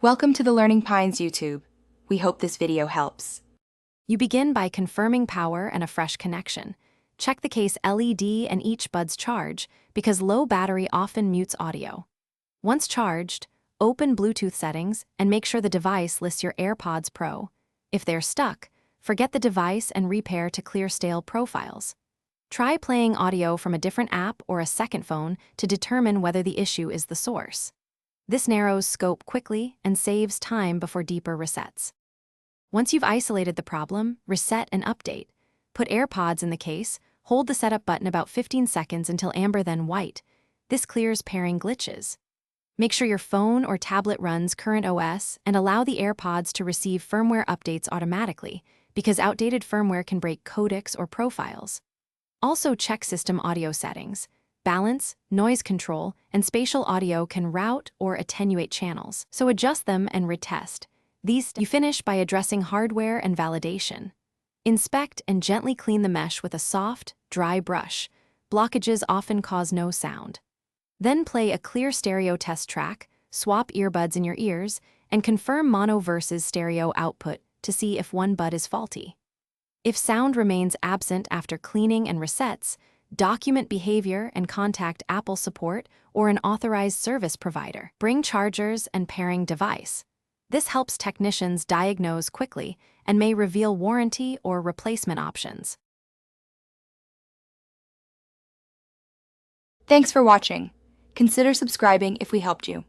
Welcome to the Learning Pines YouTube. We hope this video helps. You begin by confirming power and a fresh connection. Check the case LED and each bud's charge, because low battery often mutes audio. Once charged, open Bluetooth settings and make sure the device lists your AirPods Pro. If they're stuck, forget the device and repair to clear stale profiles. Try playing audio from a different app or a second phone to determine whether the issue is the source. This narrows scope quickly and saves time before deeper resets. Once you've isolated the problem, reset and update. Put AirPods in the case, hold the setup button about 15 seconds until amber then white. This clears pairing glitches. Make sure your phone or tablet runs current OS and allow the AirPods to receive firmware updates automatically, because outdated firmware can break codecs or profiles. Also check system audio settings. Balance, noise control, and spatial audio can route or attenuate channels, so adjust them and retest. You finish by addressing hardware and validation. Inspect and gently clean the mesh with a soft, dry brush. Blockages often cause no sound. Then play a clear stereo test track, swap earbuds in your ears, and confirm mono versus stereo output to see if one bud is faulty. If sound remains absent after cleaning and resets, document behavior and contact Apple support or an authorized service provider. Bring chargers and pairing device. This helps technicians diagnose quickly and may reveal warranty or replacement options. Thanks for watching. Consider subscribing if we helped you.